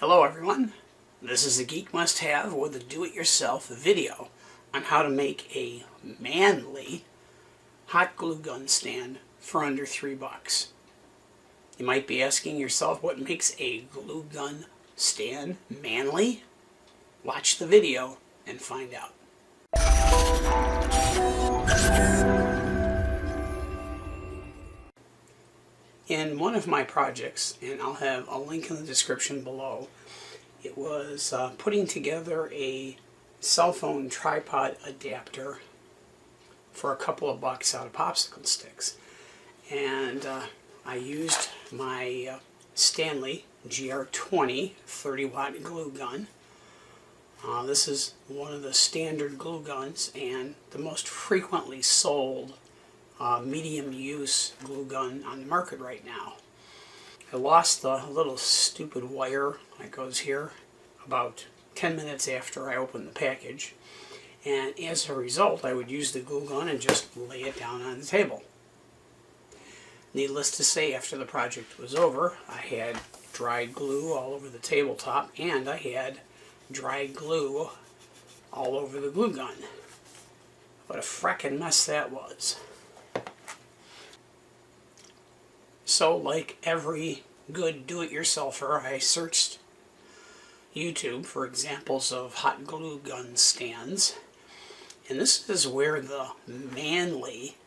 Hello everyone, this is a Geek Must Have with a do-it-yourself video on how to make a manly hot glue gun stand for under $3. You might be asking yourself, what makes a glue gun stand manly? Watch the video and find out. In one of my projects, and I'll have a link in the description below, it was putting together a cell phone tripod adapter for a couple of bucks out of popsicle sticks. And I used my Stanley GR20 30-watt glue gun. This is one of the standard glue guns and the most frequently sold medium use glue gun on the market right now. I lost the little stupid wire that goes here about 10 minutes after I opened the package, and as a result I would use the glue gun and just lay it down on the table. Needless to say, after the project was over, I had dried glue all over the tabletop and I had dried glue all over the glue gun. What a frickin' mess that was. So, like every good do-it-yourselfer, I searched YouTube for examples of hot glue gun stands. And this is where the manly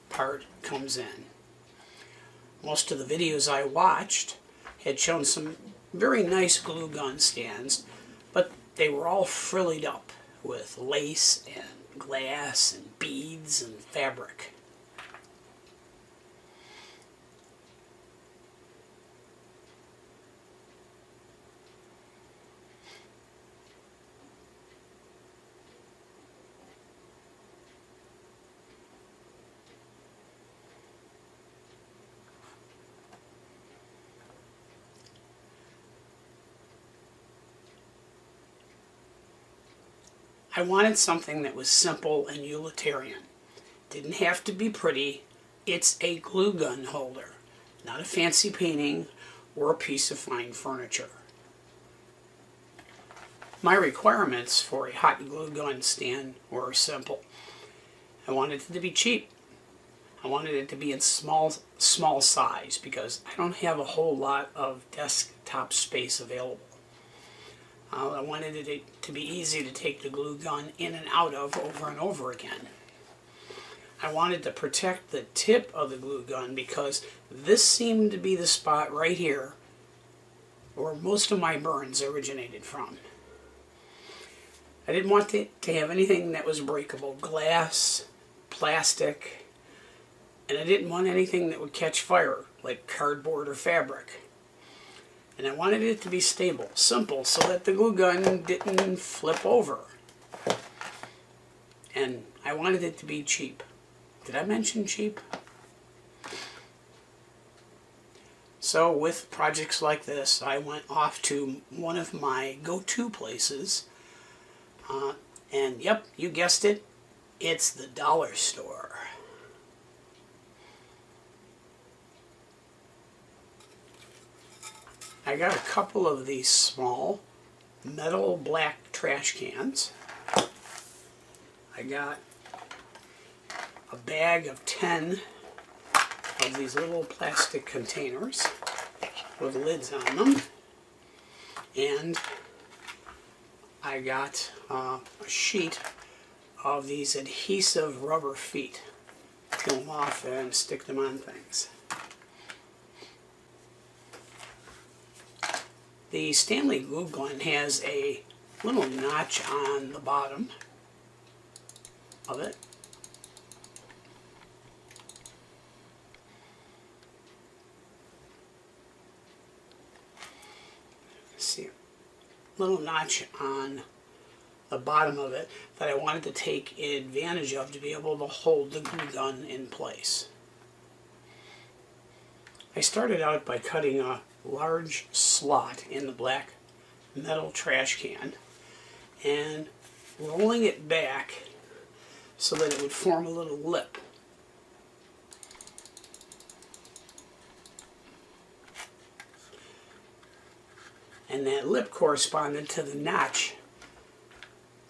part comes in. Most of the videos I watched had shown some very nice glue gun stands, but they were all frillied up with lace and glass and beads and fabric. I wanted something that was simple and utilitarian. Didn't have to be pretty. It's a glue gun holder, not a fancy painting or a piece of fine furniture. My requirements for a hot glue gun stand were simple. I wanted it to be cheap. I wanted it to be in small size because I don't have a whole lot of desktop space available. I wanted it to be easy to take the glue gun in and out of over and over again. I wanted to protect the tip of the glue gun because this seemed to be the spot right here where most of my burns originated from. I didn't want it to have anything that was breakable, glass, plastic, and I didn't want anything that would catch fire, like cardboard or fabric. And I wanted it to be stable, simple, so that the glue gun didn't flip over. And I wanted it to be cheap. Did I mention cheap? So with projects like this, I went off to one of my go-to places. And yep, you guessed it, it's the dollar store. I got a couple of these small metal black trash cans. I got a bag of 10 of these little plastic containers with lids on them. And I got a sheet of these adhesive rubber feet. Peel them off and stick them on things. The Stanley glue gun has a little notch on the bottom of it. See, a little notch on the bottom of it that I wanted to take advantage of to be able to hold the glue gun in place. I started out by cutting a large slot in the black metal trash can and rolling it back so that it would form a little lip. and that lip corresponded to the notch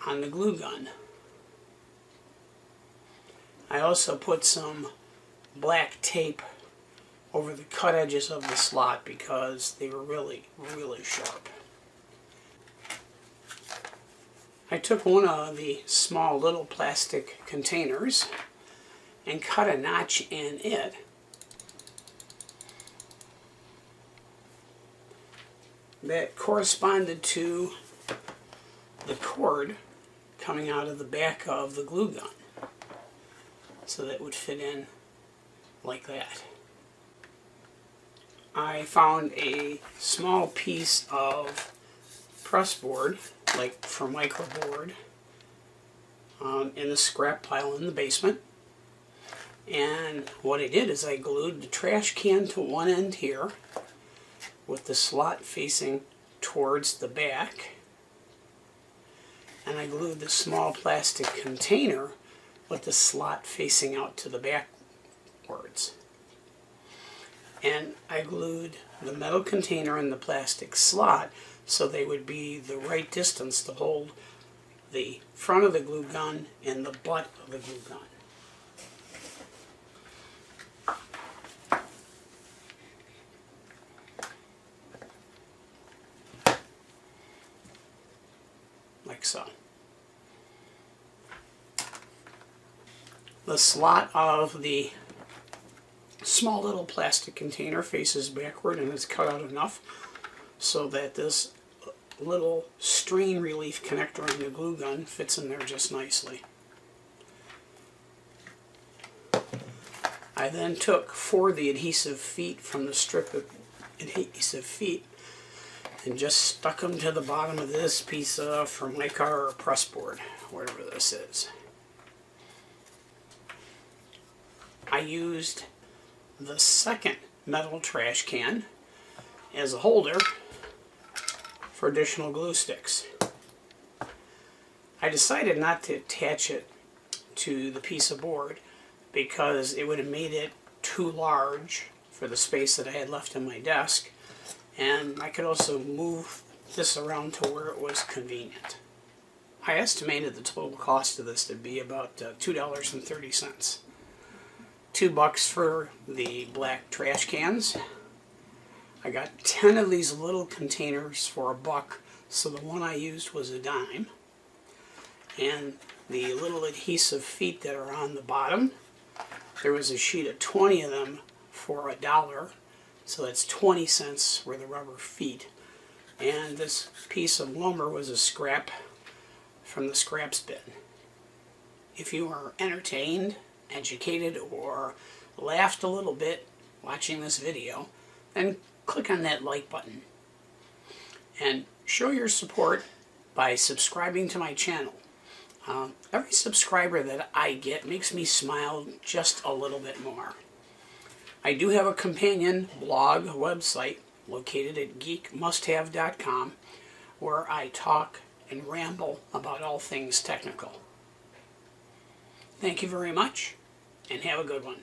on the glue gun. I also put some black tape over the cut edges of the slot because they were really, really sharp. I took one of the small little plastic containers and cut a notch in it. That corresponded to the cord coming out of the back of the glue gun, so that would fit in like that. I found a small piece of press board, like for microboard, in the scrap pile in the basement. And what I did is I glued the trash can to one end here with the slot facing towards the back, and I glued the small plastic container with the slot facing out to the backwards. And I glued the metal container and the plastic slot so they would be the right distance to hold the front of the glue gun and the butt of the glue gun. Like so. The slot of the small little plastic container faces backward, and it's cut out enough so that this little strain relief connector on the glue gun fits in there just nicely. I then took 4 of the adhesive feet from the strip of adhesive feet and just stuck them to the bottom of this piece of Formica or press board, whatever this is. I used the second metal trash can as a holder for additional glue sticks. I decided not to attach it to the piece of board because it would have made it too large for the space that I had left on my desk, and I could also move this around to where it was convenient. I estimated the total cost of this to be about $2.30. $2 for the black trash cans. I got 10 of these little containers for $1, so the one I used was a dime. And the little adhesive feet that are on the bottom, there was a sheet of 20 of them for $1, so that's 20 cents for the rubber feet. And this piece of lumber was a scrap from the scraps bin. If you are entertained, educated, or laughed a little bit watching this video, then click on that like button. And show your support by subscribing to my channel. Every subscriber that I get makes me smile just a little bit more. I do have a companion blog website located at geekmusthave.com where I talk and ramble about all things technical. Thank you very much, and have a good one.